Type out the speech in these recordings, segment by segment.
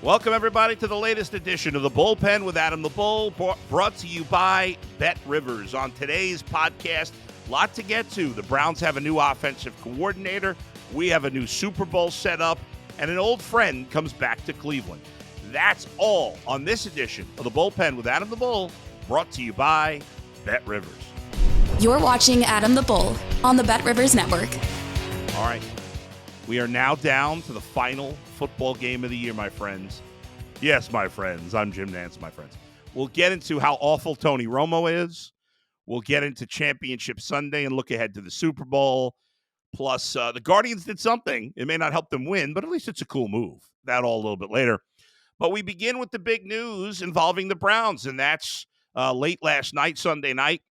Welcome, everybody, to the latest edition of the Bullpen with Adam the Bull, brought to you by Bet Rivers. On today's podcast, a lot to get to. The Browns have a new offensive coordinator. We have a new Super Bowl set up, and an old friend comes back to Cleveland. That's all on this edition of the Bullpen with Adam the Bull, brought to you by Bet Rivers. You're watching Adam the Bull on the Bet Rivers Network. All right. We are now down to the final football game of the year, my friends. Yes, my friends. I'm Jim Nance, my friends. We'll get into how awful Tony Romo is. We'll get into Championship Sunday and look ahead to the Super Bowl. Plus, the Guardians did something. It may not help them win, but at least it's a cool move. That all a little bit later. But we begin with the big news involving the Browns, and that's late last night, Sunday night.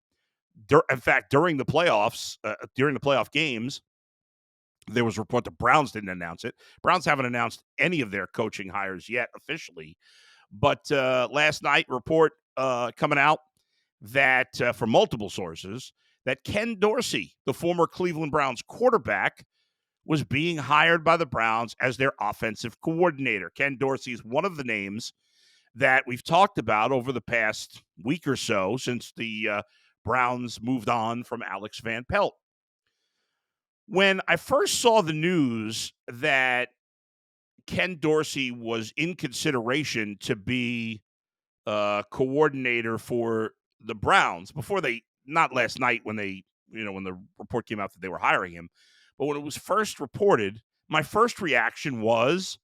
In fact, during the playoffs, during the playoff games, there was a report the Browns didn't announce it. Browns haven't announced any of their coaching hires yet officially. But last night, report coming out that from multiple sources that Ken Dorsey, the former Cleveland Browns quarterback, was being hired by the Browns as their offensive coordinator. Ken Dorsey is one of the names that we've talked about over the past week or so since the Browns moved on from Alex Van Pelt. When I first saw the news that Ken Dorsey was in consideration to be coordinator for the Browns, before they, not last night when they, when the report came out that they were hiring him, but when it was first reported, my first reaction was,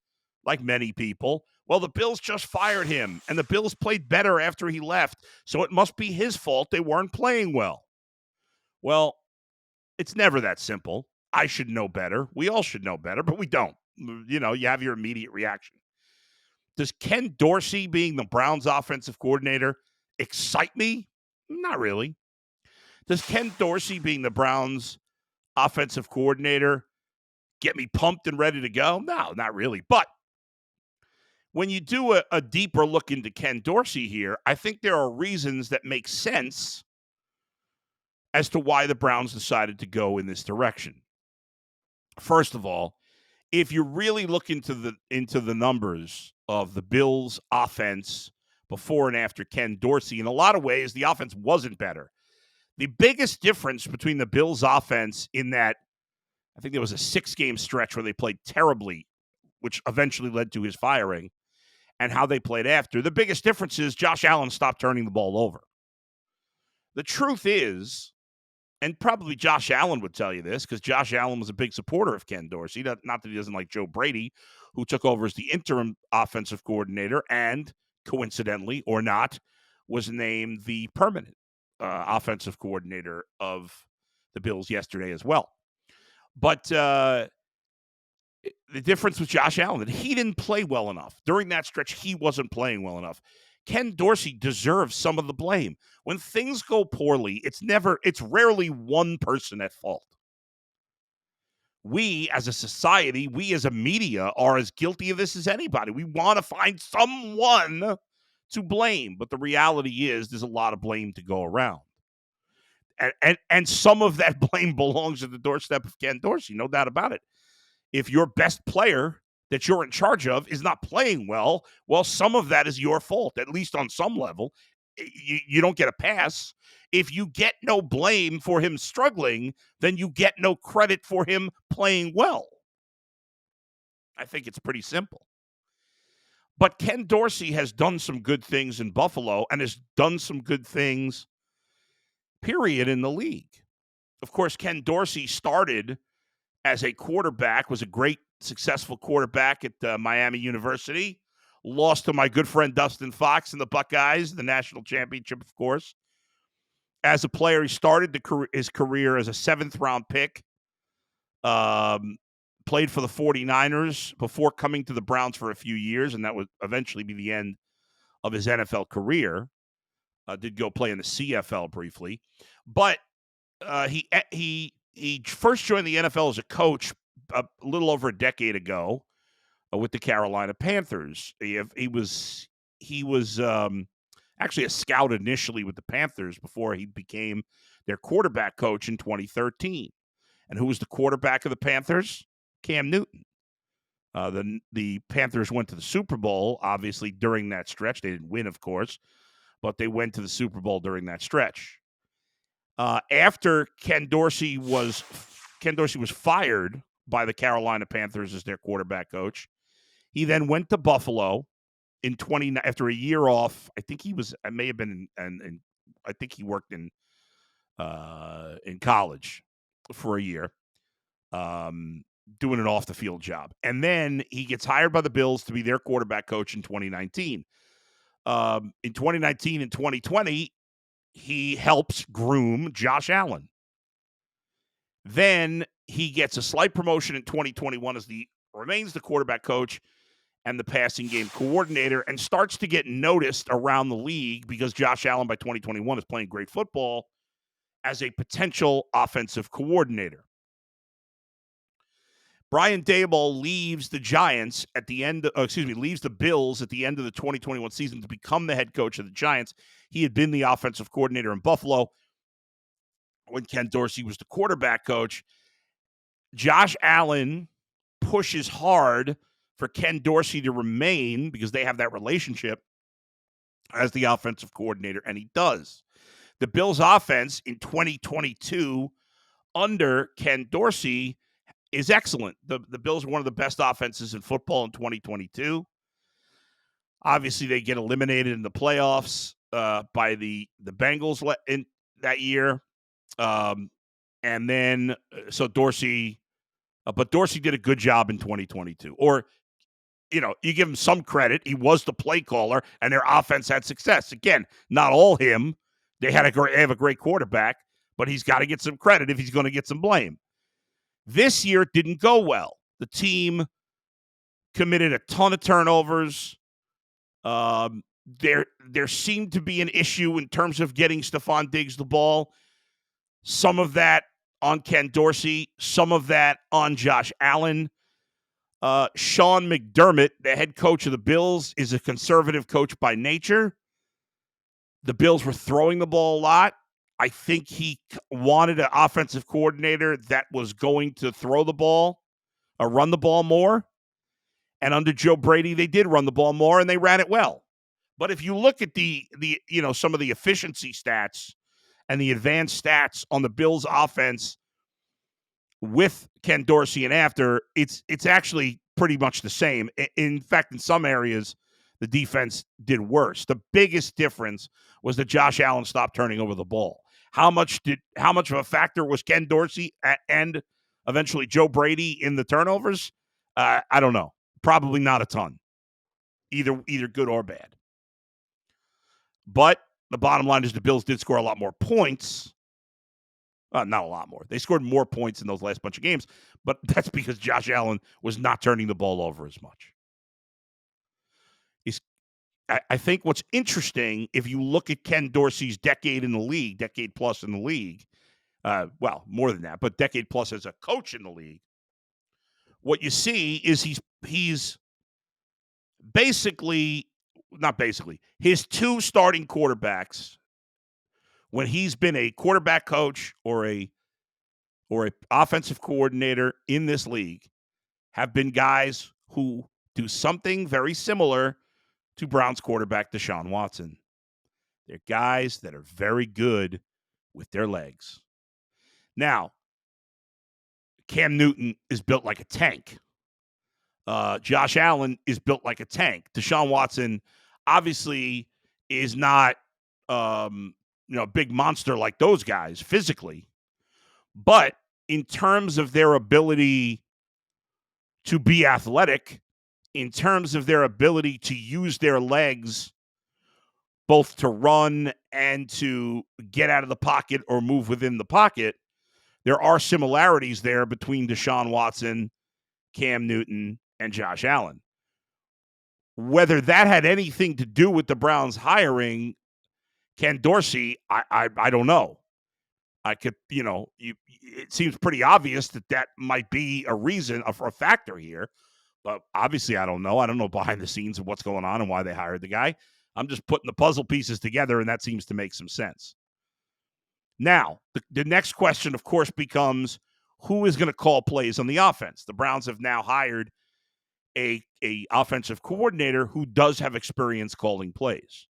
like many people, well, the Bills just fired him, and the Bills played better after he left, so it must be his fault they weren't playing well. Well, it's never that simple. I should know better. We all should know better, but we don't. You have your immediate reaction. Does Ken Dorsey being the Browns offensive coordinator excite me? Not really. Does Ken Dorsey being the Browns offensive coordinator get me pumped and ready to go? No, not really. But when you do a deeper look into Ken Dorsey here, I think there are reasons that make sense as to why the Browns decided to go in this direction. First of all, if you really look into the numbers of the Bills' offense before and after Ken Dorsey, in a lot of ways, the offense wasn't better. The biggest difference between the Bills' offense in that, I think there was a 6-game stretch where they played terribly, which eventually led to his firing, and how they played after. The biggest difference is Josh Allen stopped turning the ball over. The truth is, and probably Josh Allen would tell you this, because Josh Allen was a big supporter of Ken Dorsey. Not that he doesn't like Joe Brady, who took over as the interim offensive coordinator and, coincidentally or not, was named the permanent offensive coordinator of the Bills yesterday as well. But the difference with Josh Allen, that he didn't play well enough. During that stretch, he wasn't playing well enough. Ken Dorsey deserves some of the blame. When things go poorly, it's rarely one person at fault. We as a society, we as a media are as guilty of this as anybody. We want to find someone to blame, but the reality is there's a lot of blame to go around. And some of that blame belongs at the doorstep of Ken Dorsey, no doubt about it. If your best player that you're in charge of is not playing well, some of that is your fault, at least on some level. You don't get a pass. If you get no blame for him struggling, then you get no credit for him playing well. I think it's pretty simple. But Ken Dorsey has done some good things in Buffalo and has done some good things, period, in the league. Of course, Ken Dorsey started as a quarterback, was a great, successful quarterback at Miami University, lost to my good friend Dustin Fox and the Buckeyes, the national championship, of course. As a player, he started his career as a 7th-round pick, played for the 49ers before coming to the Browns for a few years, and that would eventually be the end of his NFL career. Did go play in the CFL briefly. But he first joined the NFL as a coach a little over a decade ago with the Carolina Panthers. He was actually a scout initially with the Panthers before he became their quarterback coach in 2013. And who was the quarterback of the Panthers? Cam Newton. The Panthers went to the Super Bowl, obviously, during that stretch. They didn't win, of course, but they went to the Super Bowl during that stretch. After Ken Dorsey was fired by the Carolina Panthers as their quarterback coach, he then went to Buffalo after a year off. I think he worked in college for a year, doing an off the field job. And then he gets hired by the Bills to be their quarterback coach in 2019. In 2019 and 2020, he helps groom Josh Allen. Then he gets a slight promotion in 2021 as remains the quarterback coach and the passing game coordinator, and starts to get noticed around the league because Josh Allen by 2021 is playing great football as a potential offensive coordinator. Brian Daboll leaves the Giants leaves the Bills at the end of the 2021 season to become the head coach of the Giants. He had been the offensive coordinator in Buffalo when Ken Dorsey was the quarterback coach. Josh Allen pushes hard for Ken Dorsey to remain because they have that relationship as the offensive coordinator, and he does. The Bills' offense in 2022 under Ken Dorsey is excellent. The Bills are one of the best offenses in football in 2022. Obviously, they get eliminated in the playoffs by the Bengals in that year. And then, so Dorsey, but Dorsey did a good job in 2022. Or, you give him some credit. He was the play caller, and their offense had success. Again, not all him. They have a great quarterback, but he's got to get some credit if he's going to get some blame. This year didn't go well. The team committed a ton of turnovers. There seemed to be an issue in terms of getting Stephon Diggs the ball. Some of that on Ken Dorsey, some of that on Josh Allen. Sean McDermott, the head coach of the Bills, is a conservative coach by nature. The Bills were throwing the ball a lot. I think he wanted an offensive coordinator that was going to throw the ball or run the ball more. And under Joe Brady, they did run the ball more, and they ran it well. But if you look at the some of the efficiency stats and the advanced stats on the Bills' offense with Ken Dorsey and after, it's actually pretty much the same. In fact, in some areas, the defense did worse. The biggest difference was that Josh Allen stopped turning over the ball. How much of a factor was Ken Dorsey and eventually Joe Brady in the turnovers? I don't know. Probably not a ton, either good or bad. But the bottom line is the Bills did score a lot more points. Not a lot more. They scored more points in those last bunch of games, but that's because Josh Allen was not turning the ball over as much. I think what's interesting, if you look at Ken Dorsey's decade plus in the league, more than that, but decade plus as a coach in the league, what you see is he's his two starting quarterbacks, when he's been a quarterback coach or a offensive coordinator in this league, have been guys who do something very similar to Browns quarterback Deshaun Watson. They're guys that are very good with their legs. Now, Cam Newton is built like a tank. Josh Allen is built like a tank. Deshaun Watson obviously is not a big monster like those guys physically, but in terms of their ability to be athletic, in terms of their ability to use their legs both to run and to get out of the pocket or move within the pocket, there are similarities there between Deshaun Watson, Cam Newton, and Josh Allen. Whether that had anything to do with the Browns hiring Ken Dorsey, I don't know. It seems pretty obvious that might be a reason, a factor here. But obviously, I don't know. I don't know behind the scenes of what's going on and why they hired the guy. I'm just putting the puzzle pieces together, and that seems to make some sense. Now, the next question, of course, becomes who is going to call plays on the offense? The Browns have now hired a offensive coordinator who does have experience calling plays.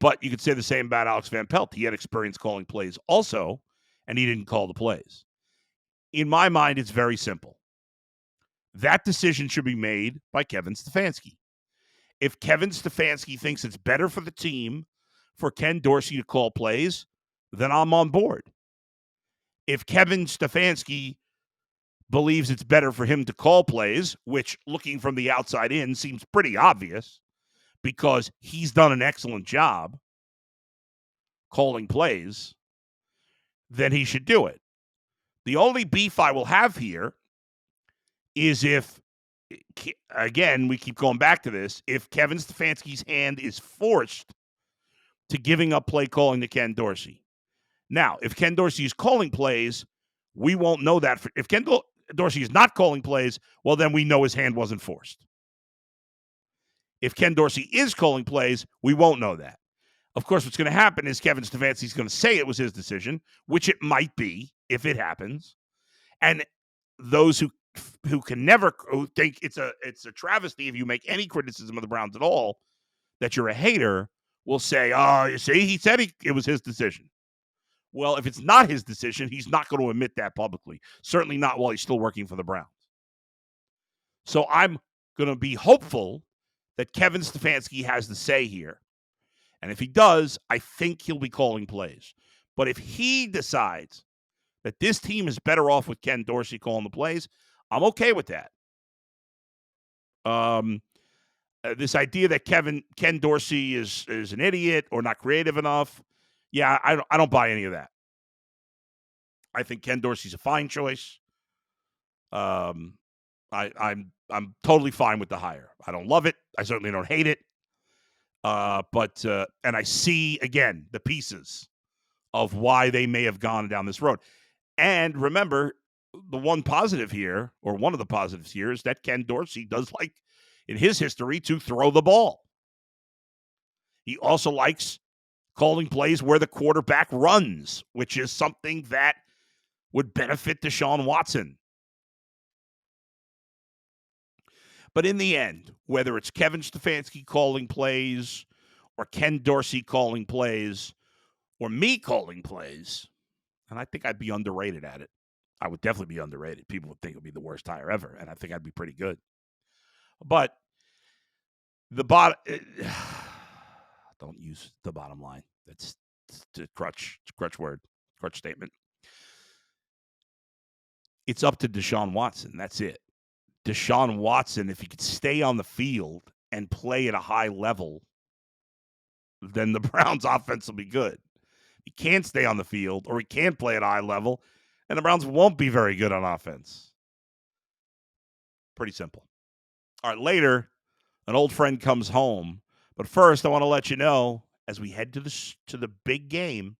But you could say the same about Alex Van Pelt. He had experience calling plays also, and he didn't call the plays. In my mind, it's very simple. That decision should be made by Kevin Stefanski. If Kevin Stefanski thinks it's better for the team for Ken Dorsey to call plays, then I'm on board. If Kevin Stefanski believes it's better for him to call plays, which looking from the outside in seems pretty obvious because he's done an excellent job calling plays, then he should do it. The only beef I will have here is if, again, we keep going back to this, if Kevin Stefanski's hand is forced to giving up play calling to Ken Dorsey. Now, if Ken Dorsey is calling plays, we won't know that. If Ken Dorsey is not calling plays, well, then we know his hand wasn't forced. If Ken Dorsey is calling plays, we won't know that. Of course, what's going to happen is Kevin Stefanski's going to say it was his decision, which it might be if it happens. And those who think it's a travesty if you make any criticism of the Browns at all, that you're a hater, will say, oh, you see, he said it was his decision. Well, if it's not his decision, he's not going to admit that publicly. Certainly not while he's still working for the Browns. So I'm going to be hopeful that Kevin Stefanski has the say here. And if he does, I think he'll be calling plays. But if he decides that this team is better off with Ken Dorsey calling the plays, I'm okay with that. This idea that Ken Dorsey is an idiot or not creative enough, yeah, I don't buy any of that. I think Ken Dorsey's a fine choice. I'm totally fine with the hire. I don't love it. I certainly don't hate it. But I see again the pieces of why they may have gone down this road. And remember, the one positive here, or one of the positives here, is that Ken Dorsey does like, in his history, to throw the ball. He also likes calling plays where the quarterback runs, which is something that would benefit Deshaun Watson. But in the end, whether it's Kevin Stefanski calling plays or Ken Dorsey calling plays or me calling plays, and I think I'd be underrated at it. I would definitely be underrated. People would think it would be the worst hire ever, and I think I'd be pretty good. But the bottom, don't use the bottom line. It's a crutch word, crutch statement. It's up to Deshaun Watson. That's it. Deshaun Watson, if he could stay on the field and play at a high level, then the Browns' offense will be good. He can't stay on the field or he can't play at a high level, and the Browns won't be very good on offense. Pretty simple. All right, later, an old friend comes home. But first, I want to let you know, as we head to the big game,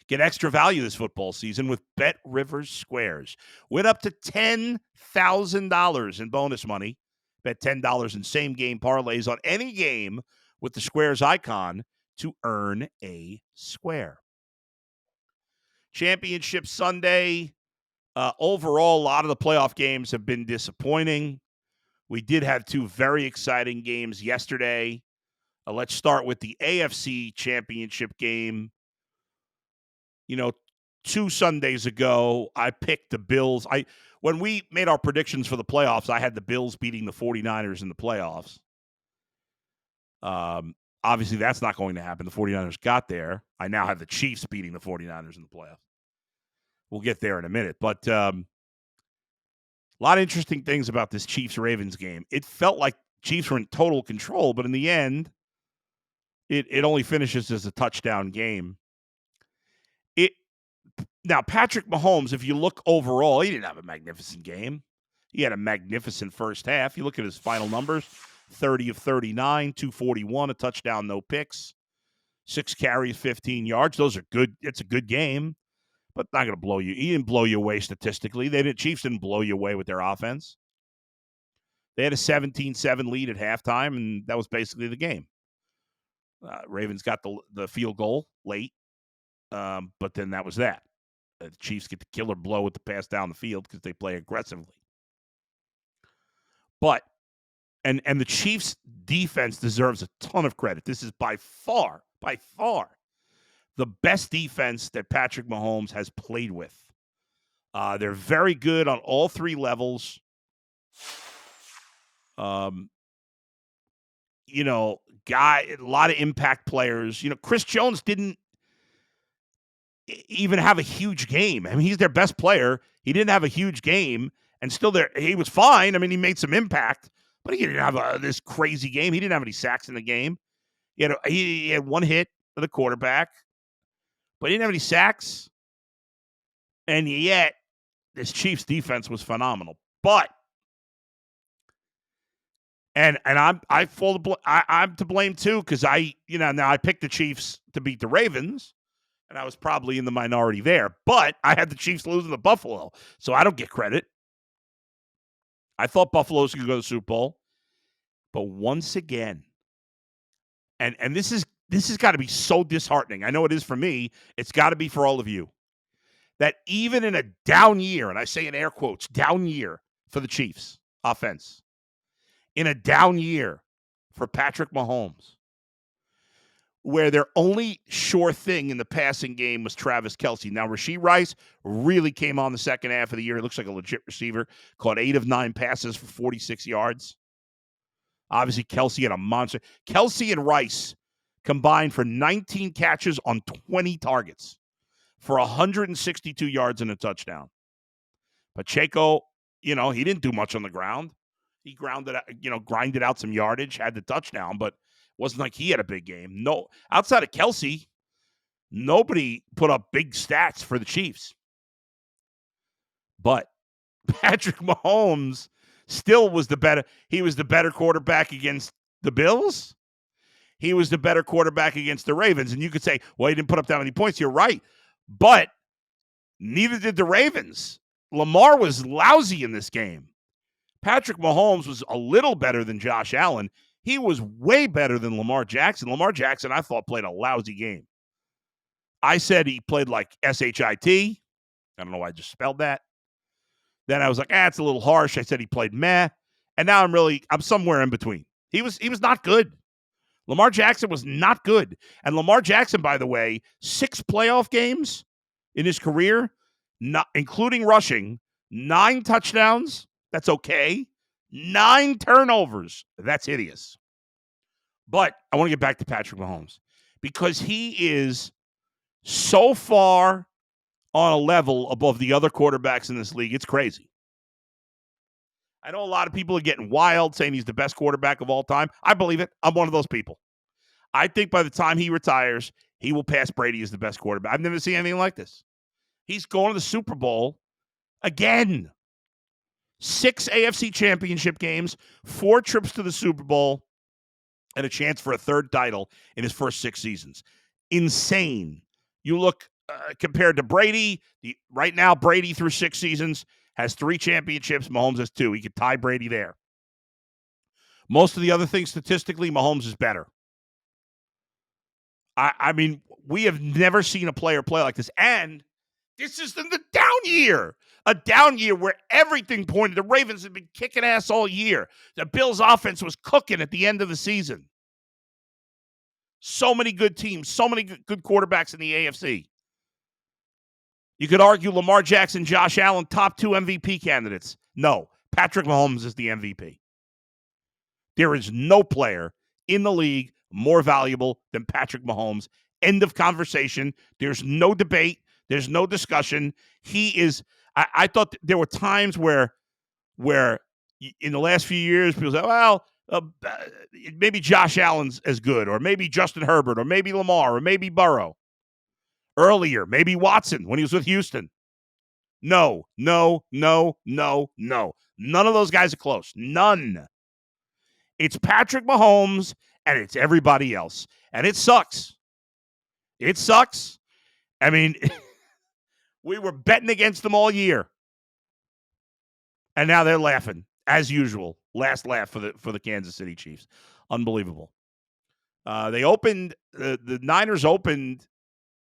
get extra value this football season with Bet Rivers Squares. Win up to $10,000 in bonus money. Bet $10 in same-game parlays on any game with the Squares icon to earn a square. Championship Sunday. Overall, a lot of the playoff games have been disappointing. We did have two very exciting games yesterday. Let's start with the AFC Championship game. You know, 2 Sundays ago, I picked the Bills. When we made our predictions for the playoffs, I had the Bills beating the 49ers in the playoffs. Obviously, that's not going to happen. The 49ers got there. I now have the Chiefs beating the 49ers in the playoffs. We'll get there in a minute. But a lot of interesting things about this Chiefs-Ravens game. It felt like Chiefs were in total control, but in the end, it only finishes as a touchdown game. Now, Patrick Mahomes, if you look overall, he didn't have a magnificent game. He had a magnificent first half. You look at his final numbers, 30 of 39, 241, a touchdown, no picks, 6 carries, 15 yards. Those are good. It's a good game, but not going to blow you. He didn't blow you away statistically. Chiefs didn't blow you away with their offense. They had a 17-7 lead at halftime, and that was basically the game. Ravens got the field goal late, but then that was that. The Chiefs get the killer blow with the pass down the field because they play aggressively. But And the Chiefs' defense deserves a ton of credit. This is by far, the best defense that Patrick Mahomes has played with. They're very good on all three levels. A lot of impact players. Chris Jones didn't even have a huge game. I mean, he's their best player. He didn't have a huge game, and still he was fine. I mean, he made some impact, but he didn't have this crazy game. He didn't have any sacks in the game. He had one hit for the quarterback, but he didn't have any sacks. And yet, this Chiefs defense was phenomenal. But I'm to blame too, because now I picked the Chiefs to beat the Ravens, and I was probably in the minority there. But I had the Chiefs losing to Buffalo, so I don't get credit. I thought Buffalo was going to go to the Super Bowl, but once again, and this has got to be so disheartening. I know it is for me. It's got to be for all of you. That even in a down year, and I say in air quotes, down year for the Chiefs offense, in a down year for Patrick Mahomes, where their only sure thing in the passing game was Travis Kelce. Now, Rashee Rice really came on the second half of the year. He looks like a legit receiver. Caught 8 of 9 passes for 46 yards. Obviously, Kelce had a monster. Kelce and Rice combined for 19 catches on 20 targets for 162 yards and a touchdown. Pacheco, he didn't do much on the ground. He grinded out some yardage, had the touchdown, but wasn't like he had a big game. No, outside of Kelce, nobody put up big stats for the Chiefs. But Patrick Mahomes still was the better. He was the better quarterback against the Bills. He was the better quarterback against the Ravens. And you could say, well, he didn't put up that many points. You're right. But neither did the Ravens. Lamar was lousy in this game. Patrick Mahomes was a little better than Josh Allen. He was way better than Lamar Jackson. Lamar Jackson, I thought, played a lousy game. I said he played like SHIT. I don't know why I just spelled that. Then I was like, it's a little harsh. I said he played meh. And now I'm somewhere in between. He was not good. Lamar Jackson was not good. And Lamar Jackson, by the way, 6 playoff games in his career, not including rushing, 9 touchdowns. That's okay. 9 turnovers. That's hideous. But I want to get back to Patrick Mahomes because he is so far on a level above the other quarterbacks in this league. It's crazy. I know a lot of people are getting wild saying he's the best quarterback of all time. I believe it. I'm one of those people. I think by the time he retires, he will pass Brady as the best quarterback. I've never seen anything like this. He's going to the Super Bowl again. 6 AFC Championship games, 4 trips to the Super Bowl, and a chance for a 3rd title in his first 6 seasons. Insane. You look compared to Brady, right now Brady through 6 seasons has 3 championships. Mahomes has 2. He could tie Brady there. Most of the other things statistically, Mahomes is better. I mean, we have never seen a player play like this. And this is in the down year. A down year where everything pointed. The Ravens have been kicking ass all year. The Bills' offense was cooking at the end of the season. So many good teams. So many good quarterbacks in the AFC. You could argue Lamar Jackson, Josh Allen, top 2 MVP candidates. No, Patrick Mahomes is the MVP. There is no player in the league more valuable than Patrick Mahomes. End of conversation. There's no debate. There's no discussion. He is. I thought there were times where in the last few years people say, well, maybe Josh Allen's as good, or maybe Justin Herbert, or maybe Lamar, or maybe Burrow. Earlier, maybe Watson when he was with Houston. No. None of those guys are close. None. It's Patrick Mahomes, and it's everybody else. And it sucks. It sucks. I mean, we were betting against them all year. And now they're laughing, as usual. Last laugh for the Kansas City Chiefs. Unbelievable. They opened, the Niners opened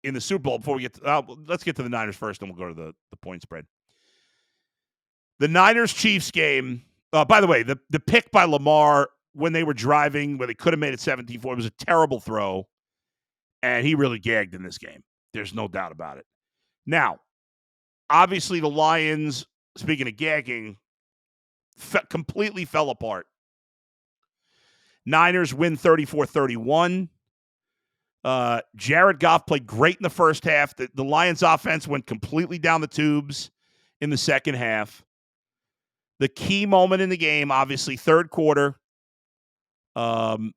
in the Super Bowl before we get to, let's get to the Niners first, and we'll go to the point spread. The Niners-Chiefs game, by the way, the pick by Lamar when they were driving, where they could have made it 17-4. It was a terrible throw, and he really gagged in this game. There's no doubt about it. Now, obviously, the Lions, speaking of gagging, completely fell apart. Niners win 34-31. Jared Goff played great in the first half. The Lions offense went completely down the tubes in the second half. The key moment in the game, obviously, third quarter. The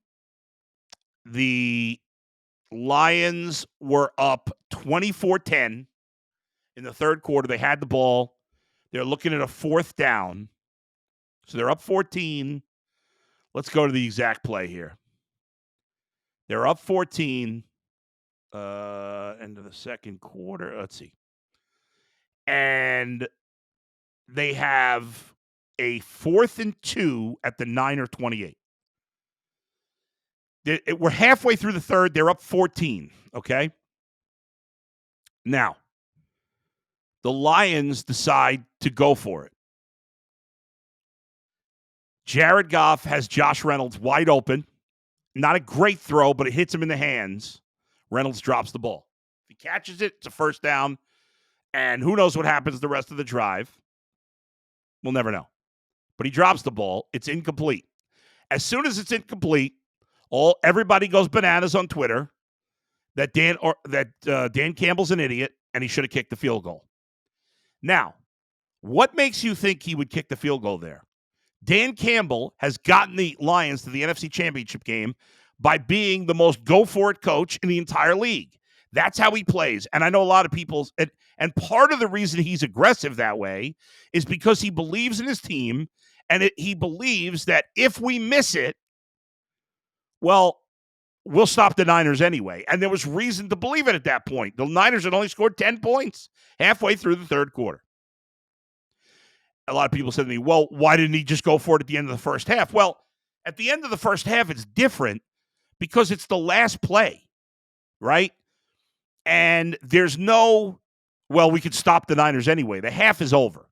Lions were up 24-10 in the third quarter. They had the ball. They're looking at a fourth down. So they're up 14. Let's go to the exact play here. They're up 14. End of the second quarter. Let's see. And they have a 4th and 2 at the Niner 28. We're halfway through the third. They're up 14, okay? Now, the Lions decide to go for it. Jared Goff has Josh Reynolds wide open. Not a great throw, but it hits him in the hands. Reynolds drops the ball. If he catches it, it's a first down. And who knows what happens the rest of the drive. We'll never know. But he drops the ball. It's incomplete. As soon as it's incomplete, everybody goes bananas on Twitter that Dan Campbell's an idiot and he should have kicked the field goal. Now, what makes you think he would kick the field goal there? Dan Campbell has gotten the Lions to the NFC Championship game by being the most go-for-it coach in the entire league. That's how he plays. And I know a lot of people, and part of the reason he's aggressive that way is because he believes in his team, and he believes that if we miss it, well, we'll stop the Niners anyway. And there was reason to believe it at that point. The Niners had only scored 10 points halfway through the third quarter. A lot of people said to me, well, why didn't he just go for it at the end of the first half? Well, at the end of the first half, it's different because it's the last play, right? And there's no, well, we could stop the Niners anyway. The half is over.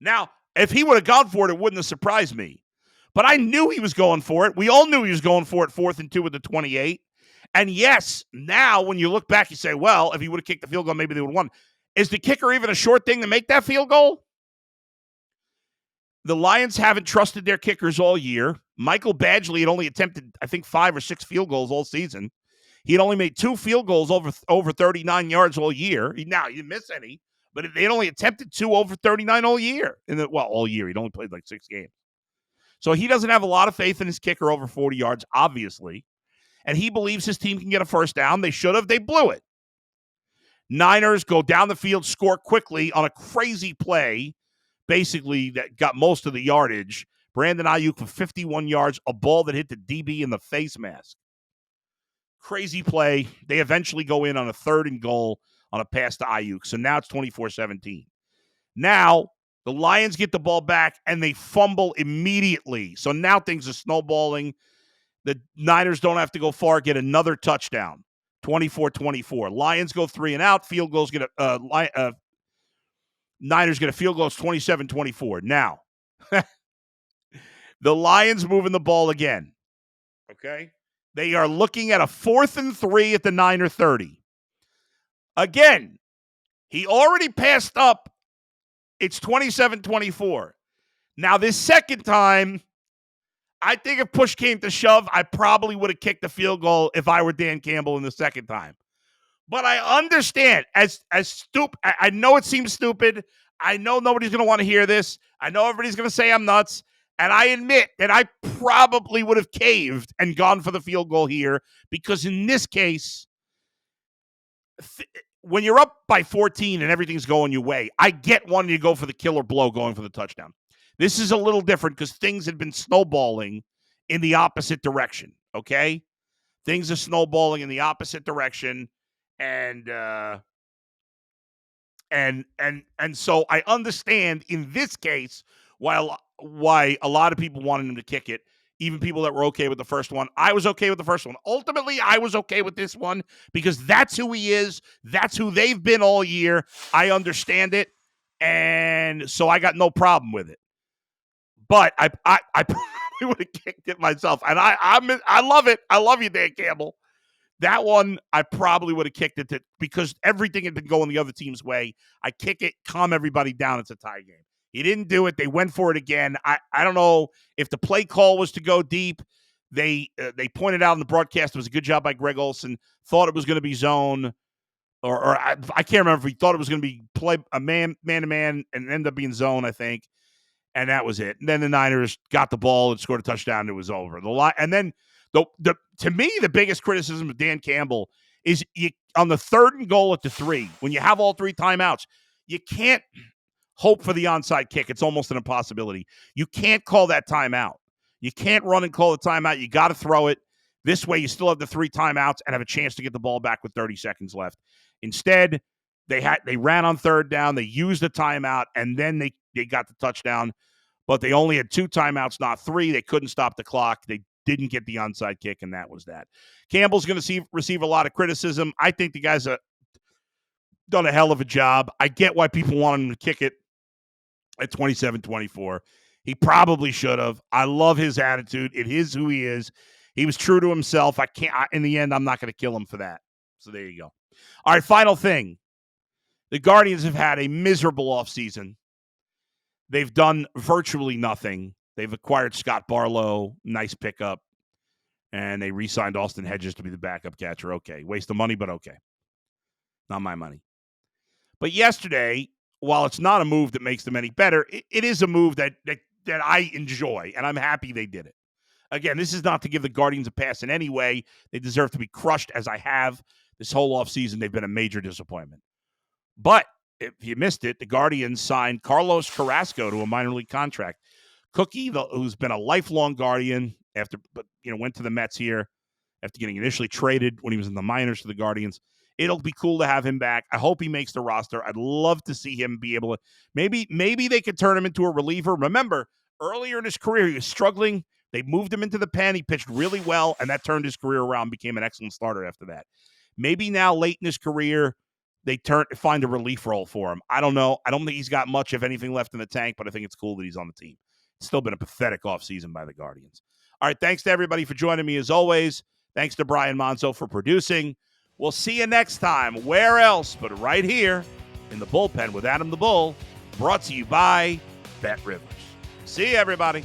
Now, if he would have gone for it, it wouldn't have surprised me. But I knew he was going for it. We all knew he was going for it 4th and 2 at the 28. And yes, now when you look back, you say, well, if he would have kicked the field goal, maybe they would have won. Is the kicker even a short thing to make that field goal? The Lions haven't trusted their kickers all year. Michael Badgley had only attempted, I think, 5 or 6 field goals all season. He had only made 2 field goals over 39 yards all year. Now, he didn't miss any, but they had only attempted 2 over 39 all year. All year. He'd only played like 6 games. So he doesn't have a lot of faith in his kicker over 40 yards, obviously. And he believes his team can get a first down. They should have. They blew it. Niners go down the field, score quickly on a crazy play, basically that got most of the yardage. Brandon Ayuk for 51 yards, a ball that hit the DB in the face mask. Crazy play. They eventually go in on a 3rd and goal on a pass to Ayuk. So now it's 24-17. Now, the Lions get the ball back, and they fumble immediately. So now things are snowballing. The Niners don't have to go far, get another touchdown, 24-24. Lions go 3 and out. Field goals get Niners get a field goal. It's 27-24. Now, the Lions moving the ball again. Okay? They are looking at a 4th and 3 at the Niner 30. Again, he already passed up. It's 27-24. Now, this second time, I think if push came to shove, I probably would have kicked the field goal if I were Dan Campbell in the second time. But I understand, as stupid. I know it seems stupid. I know nobody's going to want to hear this. I know everybody's going to say I'm nuts. And I admit that I probably would have caved and gone for the field goal here because in this case, when you're up by 14 and everything's going your way, I get wanting to go for the killer blow going for the touchdown. This is a little different because things had been snowballing in the opposite direction, okay? Things are snowballing in the opposite direction, and so I understand in this case why a lot of people wanted him to kick it, even people that were okay with the first one. I was okay with the first one. Ultimately, I was okay with this one because that's who he is. That's who they've been all year. I understand it, and so I got no problem with it. But I would have kicked it myself. And I love it. I love you, Dan Campbell. That one, I probably would have kicked it because everything had been going the other team's way. I kick it, calm everybody down. It's a tie game. He didn't do it. They went for it again. I don't know if the play call was to go deep. They pointed out in the broadcast it was a good job by Greg Olsen. Thought it was going to be zone, or I can't remember if he thought it was going to be play a man to man and ended up being zone, I think. And that was it. And then the Niners got the ball and scored a touchdown. And it was over. And then to me, the biggest criticism of Dan Campbell is on the 3rd and goal at the 3, when you have all 3 timeouts, you can't hope for the onside kick. It's almost an impossibility. You can't call that timeout. You can't run and call the timeout. You got to throw it. This way, you still have the 3 timeouts and have a chance to get the ball back with 30 seconds left. Instead, they ran on 3rd down. They used the timeout, and then they got the touchdown. But they only had 2 timeouts, not 3. They couldn't stop the clock. They didn't get the onside kick, and that was that. Campbell's going to receive a lot of criticism. I think the guy's done a hell of a job. I get why people want him to kick it at 27-24. He probably should have. I love his attitude. It is who he is. He was true to himself. In the end, I'm not going to kill him for that. So there you go. All right, final thing. The Guardians have had a miserable offseason. They've done virtually nothing. They've acquired Scott Barlow, nice pickup, and they re-signed Austin Hedges to be the backup catcher. Okay, waste of money, but okay. Not my money. But yesterday, while it's not a move that makes them any better, it is a move that I enjoy, and I'm happy they did it. Again, this is not to give the Guardians a pass in any way. They deserve to be crushed, as I have. This whole offseason, they've been a major disappointment. But if you missed it, the Guardians signed Carlos Carrasco to a minor league contract. Cookie, who's been a lifelong Guardian, went to the Mets here after getting initially traded when he was in the minors to the Guardians. It'll be cool to have him back. I hope he makes the roster. I'd love to see him be able to. Maybe they could turn him into a reliever. Remember, earlier in his career, he was struggling. They moved him into the pen. He pitched really well, and that turned his career around, became an excellent starter after that. Maybe now, late in his career, they find a relief role for him. I don't know. I don't think he's got much, if anything, left in the tank, but I think it's cool that he's on the team. It's still been a pathetic offseason by the Guardians. All right, thanks to everybody for joining me as always. Thanks to Brian Monzo for producing. We'll see you next time. Where else but right here in the bullpen with Adam the Bull, brought to you by Bet Rivers. See you, everybody.